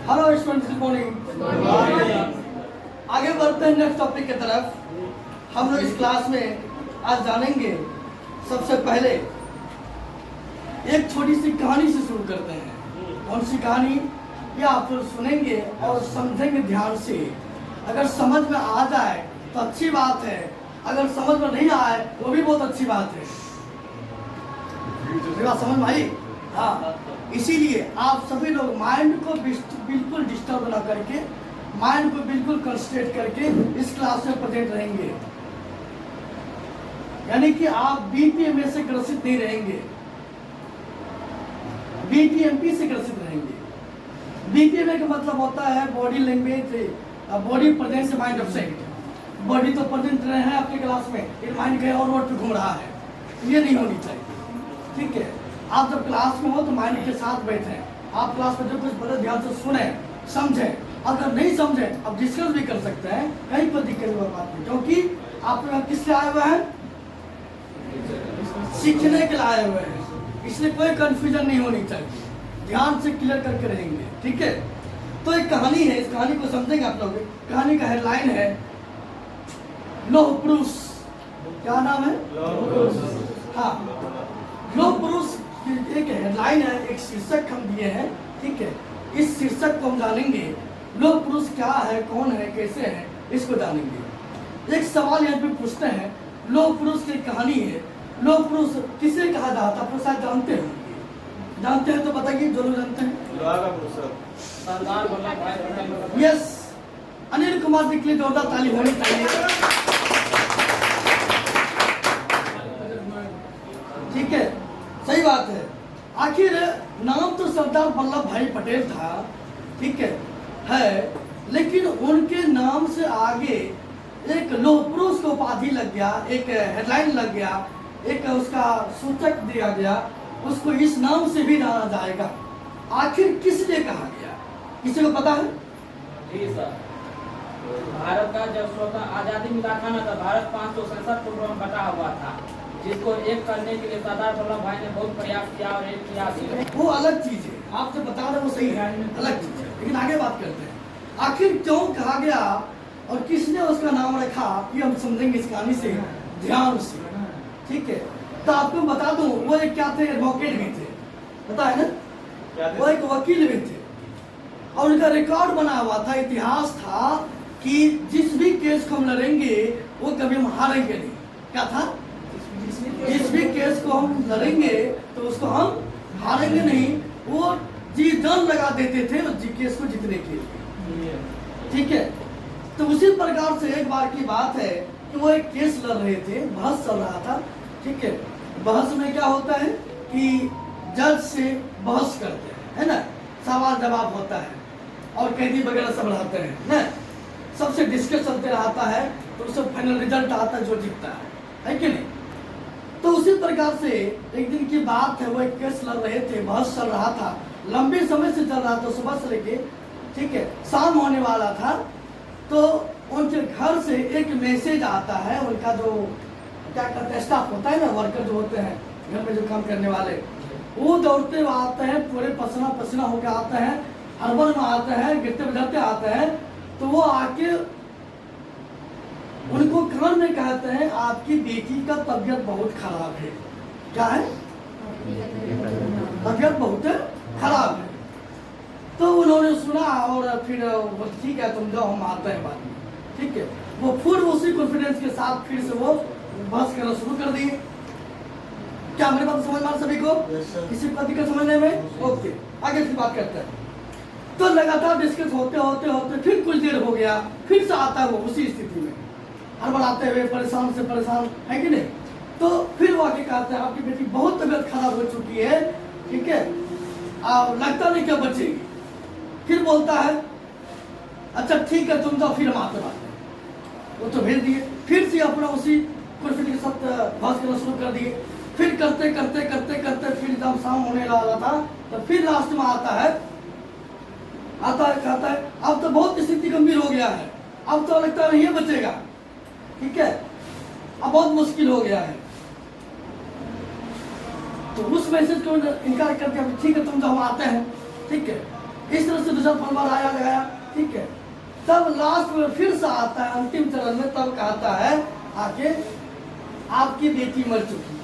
Hello students, good morning. आगे बढ़ते हैं नेक्स्ट टॉपिक की तरफ। हम लोग इस क्लास में आज जानेंगे, सबसे पहले एक छोटी सी कहानी से शुरू करते हैं। कौन सी कहानी? ये आप लोग सुनेंगे और समझेंगे ध्यान से। अगर समझ में आ जाए तो अच्छी बात है, अगर समझ में नहीं आए वो भी बहुत अच्छी बात है। बात समझ में आई? हाँ, इसीलिए आप सभी लोग माइंड को बिल्कुल डिस्टर्ब ना करके, माइंड को बिल्कुल कंसंट्रेट करके इस क्लास में प्रेजेंट रहेंगे। यानी कि आप बीपीएमए से ग्रसित नहीं रहेंगे, बीपीएमपी से ग्रसित रहेंगे। बीपीएमए का मतलब होता है body language, body presence mind absent. Body तो प्रेजेंट रहे हैं आपके क्लास में, लेकिन माइंड कहीं और रोड पे घूम रहा है, ये नहीं होनी चाहिए। ठीक है, आप जब क्लास में हो तो माइंड के साथ बैठे, आप क्लास में जो कुछ बड़े ध्यान से सुने, समझें। अगर नहीं समझे आप डिस्कस भी कर सकते हैं, कहीं पर दिक्कत हुआ बात नहीं, क्योंकि आप लोग किस लिए आए हुए हैं? सीखने के लिए आए हुए हैं, इसलिए कोई कंफ्यूजन नहीं होनी चाहिए। ध्यान से क्लियर करके रहेंगे, ठीक है। तो एक कहानी है, इस कहानी को समझेंगे आप लोग। कहानी का हेडलाइन है लौह पुरुष। क्या नाम है? हाँ, लौह पुरुष एक हेडलाइन है, एक शीर्षक हम दिए हैं, ठीक है। इस शीर्षक को हम जानेंगे, लौह पुरुष क्या है, कौन है, कैसे है, इसको जानेंगे। एक सवाल यहाँ पे पूछते हैं, लौह पुरुष की कहानी है। लौह पुरुष किसे कहा जाता है? आप लोग शायद जानते हैं, जानते हैं तो बताइए, जो लोग जानते हैं। यस, अनिल कुमार जी के लिए जोरदार ताली होनी चाहिए। ठीक है, सही बात है। आखिर नाम तो सरदार वल्लभ भाई पटेल था, ठीक है, लेकिन उनके नाम से आगे एक लौह पुरुष को उपाधि लग गया, एक हेडलाइन लग गया, एक उसका सूचक दिया गया, उसको इस नाम से भी जाना जाएगा। आखिर किस लिए कहा गया, किसी को पता है? जी सर, भारत का जब स्वतंत्र आजादी मिला था ना, तो भारत 567 टुकड़ों में बटा हुआ था, जिसको एक करने के लिए सरदार वल्लभ भाई ने बहुत प्रयास किया और एक किया भी। वो अलग चीज है, आप जो बता रहे हो वो सही है, अलग चीज है, लेकिन आगे बात करते हैं। आखिर क्यों कहा गया और किसने उसका नाम रखा, ये हम समझेंगे इस कहानी से ध्यान से, ठीक है। तो आपको बता दूं, वो एक क्या थे, एडवोकेट भी थे, पता है ना, वो एक वकील भी थे, और उनका रिकॉर्ड बना हुआ था, इतिहास था कि जिस भी केस को हम लड़ेंगे वो कभी हम हारेंगे नहीं। क्या था? जिस भी केस को हम लड़ेंगे तो उसको हम हारेंगे नहीं, वो जी जान लगा देते थे उस केस को जीतने के लिए, ठीक है। तो उसी प्रकार से एक बार की बात है कि वो एक केस लड़ रहे थे, बहस चल रहा था, ठीक है। बहस में क्या होता है कि जज से बहस करते हैं, है ना, सवाल जवाब होता है और कैदी वगैरह सब रहते हैं ना, सबसे डिस्कस चलते रहता है, तो उससे फाइनल रिजल्ट आता है जो जीतता है कि नहीं। तो उसी प्रकार से एक दिन की बात है, वो एक केस लड़ रहे थे, बहस चल रहा था, लंबे समय से चल रहा था, सुबह से लेके, ठीक है, शाम होने वाला था। तो उनके घर से एक मैसेज आता है, उनका जो क्या कहते हैं स्टाफ होता है ना, वर्कर जो होते हैं घर में जो काम करने वाले, वो दौड़ते हुए आते हैं, पूरे पसीना पसीना होकर आते हैं, हड़बड़ में आते हैं, गिरते बजाते आते हैं। तो वो आके उनको कान में कहते हैं, आपकी बेटी का तबीयत बहुत खराब है। क्या है? तबीयत बहुत खराब है। तो उन्होंने सुना और फिर ठीक है तुम जाओ, हम आते हैं बाद में, ठीक है। वो फिर उसी कॉन्फिडेंस के साथ फिर से वो बहस करना शुरू कर दिए। क्या मेरी बात समझ में आ सभी को? किसी को दिक्कत समझने में? ओके, आगे फिर बात करते हैं। तो लगातार डिस्कस होते होते होते फिर कुछ देर हो गया, फिर से आता है वो उसी स्थिति में, हड़बड़ाते हुए, परेशान से परेशान, है कि नहीं। तो फिर वो आके कहते हैं, आपकी बेटी बहुत तबीयत खराब हो चुकी है, ठीक है, लगता नहीं क्या बचेगी। फिर बोलता है, अच्छा ठीक है तुम जाओ, फिर हम आते बात। वो तो भेज दिए, फिर से अपना उसी कुर्सी के साथ बहस करना शुरू कर दिए। फिर करते करते करते करते फिर जब शाम होने वाला था, तो फिर लास्ट में आता है, कहता है अब तो बहुत स्थिति गंभीर हो गया है, अब तो लगता नहीं बचेगा, ठीक है, अब बहुत मुश्किल हो गया है। तो उस मैसेज को इनकार करके ठीक है तुम तो हम आते हैं, ठीक है। इस तरह से दूसरा फॉर्मूला आया लगाया, ठीक है। तब लास्ट में फिर से आता है अंतिम चरण में, तब कहता है आके आपकी बेटी मर चुकी है,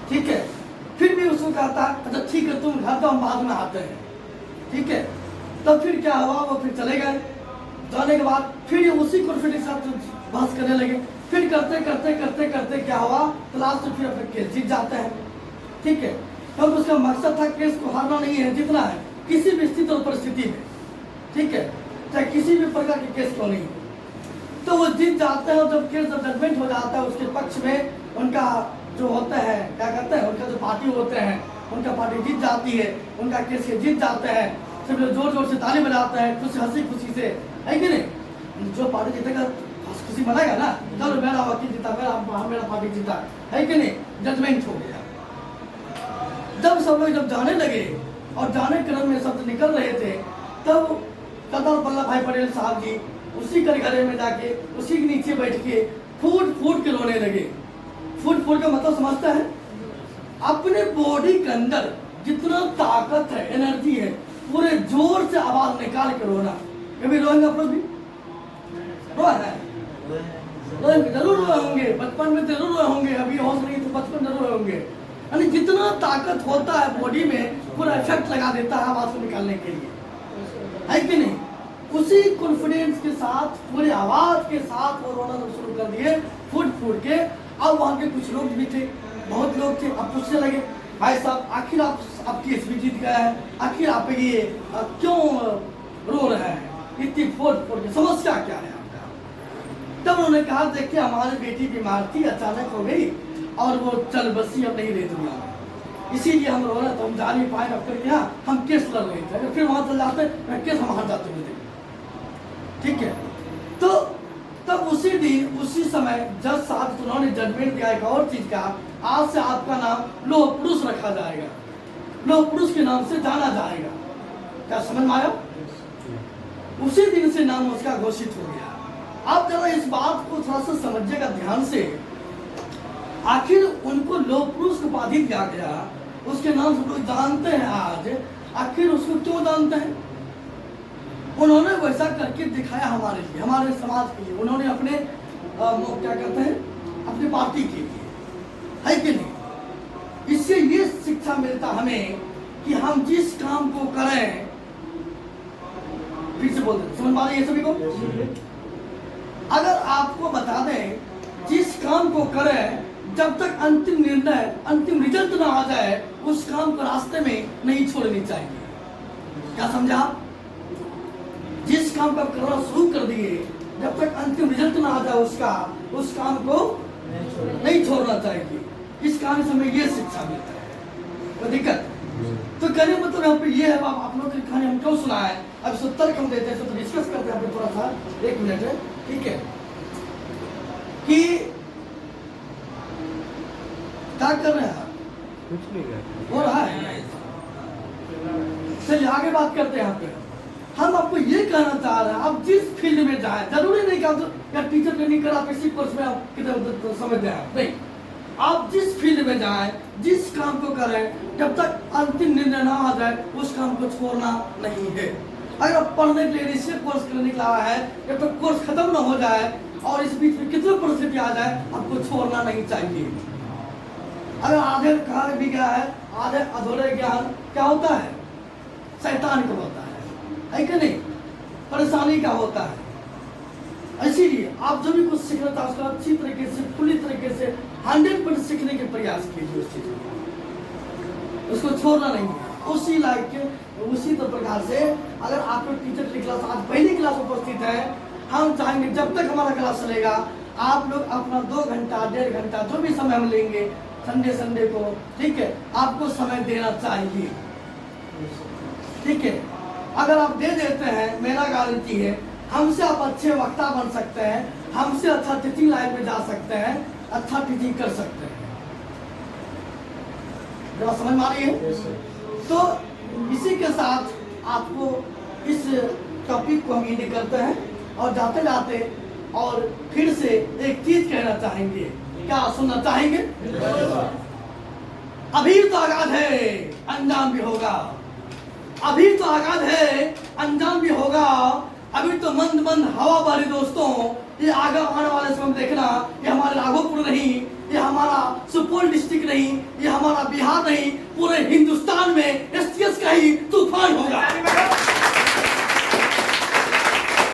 ठीक है। फिर भी उसको कहता है अच्छा ठीक है तुम घर तो हम बाद में आते हैं, ठीक है। तब फिर क्या हुआ, वो फिर चले गए। जाने के बाद फिर ये उसी कॉन्फिडेंस के साथ बहस करने लगे। फिर करते करते करते करते क्या हुआ, तो लास्ट में फिर अपने केस जीत जाते हैं, ठीक है। तब उसका मकसद था केस को हारना नहीं है, जीतना है किसी भी स्थिति और परिस्थिति में, ठीक है, चाहे किसी भी प्रकार के केस क्यों नहीं। तो वो जीत जाते हैं। और जब केस जजमेंट हो जाता है उसके पक्ष में, उनका जो होता है क्या कहते हैं, उनका जो पार्टी होते हैं उनका पार्टी जीत जाती है, उनका केस के जीत जाते हैं। सब लोग जोर जोर से ताली बजाते हैं, खुशी हंसी खुशी से, है कि नहीं। जो पार्टी जीतेगा खुशी मनाएगा ना, चलो मेरा वकील जीता, मेरा पार्टी जीता, है कि नहीं, जजमेंट हो गया। जब सब लोग जब जाने लगे और जाने क्रम में शब्द निकल रहे थे, तब सरदार वल्लभ भाई पटेल साहब जी उसी कटघरे में जाके उसी के नीचे बैठ के फूट फूट के रोने लगे। फूट फूट का मतलब समझता है, अपने बॉडी के अंदर जितना ताकत है, एनर्जी है, पूरे जोर से आवाज निकाल के रोना। कभी रोएंगे आप लोग भी? रोए हैं? रोएंगे, जरूर रोए होंगे, बचपन में जरूर रोए होंगे, अभी होश नहीं तो बचपन जरूर रोए होंगे। यानी जितना ताकत होता है बॉडी में, पूरा इफेक्ट लगा देता है आवाज को निकालने के लिए, है कि नहीं। उसी कॉन्फिडेंस के साथ, पूरी आवाज के साथ वो रोना शुरू कर दिए, फूट फूट के। अब वहाँ के कुछ लोग भी थे, बहुत लोग थे, अब पूछने लगे भाई साहब आखिर आप केस भी जीत गया है, आखिर आप ये क्यों रो रहे हैं, इतनी फूट फूट के, समस्या क्या है आपका। तब उन्होंने कहा देखिए हमारी बेटी बीमार थी, अचानक हो गई और वो चल बसी अब नहीं रही दुनिया में, इसीलिए हम रो रहे थे, हम जा नहीं पाए डॉक्टर के यहाँ, हम केस लड़ रहे थे, अगर फिर वहाँ चल जाते केस हम हार जाते थे, ठीक है। तो तब उसी दिन उसी समय जज साहब उन्होंने जजमेंट दिया एक और चीज का, आज से आपका नाम लौह पुरुष रखा जाएगा, लौह पुरुष के नाम से जाना जाएगा। क्या समझ में आया? उसी दिन से नाम उसका घोषित हो गया। आप जरा इस बात को थोड़ा सा समझिएगा ध्यान से, आखिर उनको लौह पुरुष उपाधि दिया गया, उसके नाम से लोग जानते हैं आज, आखिर उसको क्यों जानते हैं? उन्होंने वैसा करके दिखाया हमारे लिए, हमारे समाज के लिए, उन्होंने अपने क्या कहते हैं, अपनी पार्टी के लिए, है कि नहीं। इससे ये शिक्षा मिलता हमें कि हम जिस काम को करें, फिर से बोलते समझ पा रहे हैं सभी को। अगर आपको बता दें जिस काम को करें, जब तक अंतिम निर्णय, अंतिम रिजल्ट ना आ जाए, उस काम को रास्ते में नहीं छोड़नी चाहिए। क्या समझा आप? जिस काम को आप करना शुरू कर दिए, जब तक अंतिम रिजल्ट ना आ जाए उसका, उस काम को नहीं छोड़ना चाहिए। इस कहानी से हमें ये शिक्षा मिलता है। कोई दिक्कत? तो कहने मतलब यहाँ पे ये है, आप लोग की कहानी हम क्यों सुना है, अब इसको तर्क हम देते हैं, तो डिस्कस करते हैं थोड़ा सा, एक मिनट है, ठीक है। कि क्या कर रहे हैं आप? कुछ नहीं कर हो रहा है। चलिए आगे बात करते हैं यहाँ पे। हम आपको ये कहना चाह रहे हैं, आप जिस फील्ड में जाए, जरूरी नहीं कि आप टीचर ट्रेनिंग कर आप इसी कोर्स में आप किधर समझ जाए, नहीं। आप जिस फील्ड में जाए, जिस काम को करें, जब तक अंतिम निर्णय ना आ जाए, उस काम को छोड़ना नहीं है। अगर आप पढ़ने के लिए निश्चित कोर्स के लिए निकला है, जब तक कोर्स खत्म ना हो जाए और इस बीच में कितनी परिस्थिति आ जाए, आपको छोड़ना नहीं चाहिए। अगर आधे कहा भी गया है, आधे अधूरे ज्ञान क्या होता है, शैतान का होता है कि नहीं, परेशानी का होता है। इसीलिए आप जो भी कुछ सीखना था उसको अच्छी तरीके से, पूरी तरीके से 100% सीखने के प्रयास कीजिए उस चीज को, उसको छोड़ना नहीं है। उसी लाइक के उसी प्रकार से अगर आपको टीचर की क्लास आज पहली क्लास उपस्थित है, हम चाहेंगे जब तक हमारा क्लास चलेगा आप लोग अपना 2 घंटा 1.5 घंटा जो भी समय हम लेंगे संडे को, ठीक है, आपको समय देना चाहिए, ठीक है। अगर आप दे देते हैं, मेरा गारंटी है हमसे आप अच्छे वक्ता बन सकते हैं, हमसे अच्छा टीचिंग लाइन में जा सकते हैं, अच्छा टीचिंग कर सकते हैं। जरा समझ में आ रही है? तो इसी के साथ आपको इस टॉपिक को हम एंड करते हैं और जाते जाते और फिर से एक चीज कहना चाहेंगे। क्या सुनना चाहेंगे? अभी तो आगाज है, अंजाम भी होगा। अभी तो आगाज है, अंजाम भी होगा। अभी तो मंद मंद हवा बह रही दोस्तों। ये आगे आने वाले समय में देखना, ये हमारे राघोपुर नहीं, ये हमारा सुपौल डिस्ट्रिक्ट नहीं, ये हमारा बिहार नहीं, पूरे हिंदुस्तान में एसटीएस का ही तूफान हो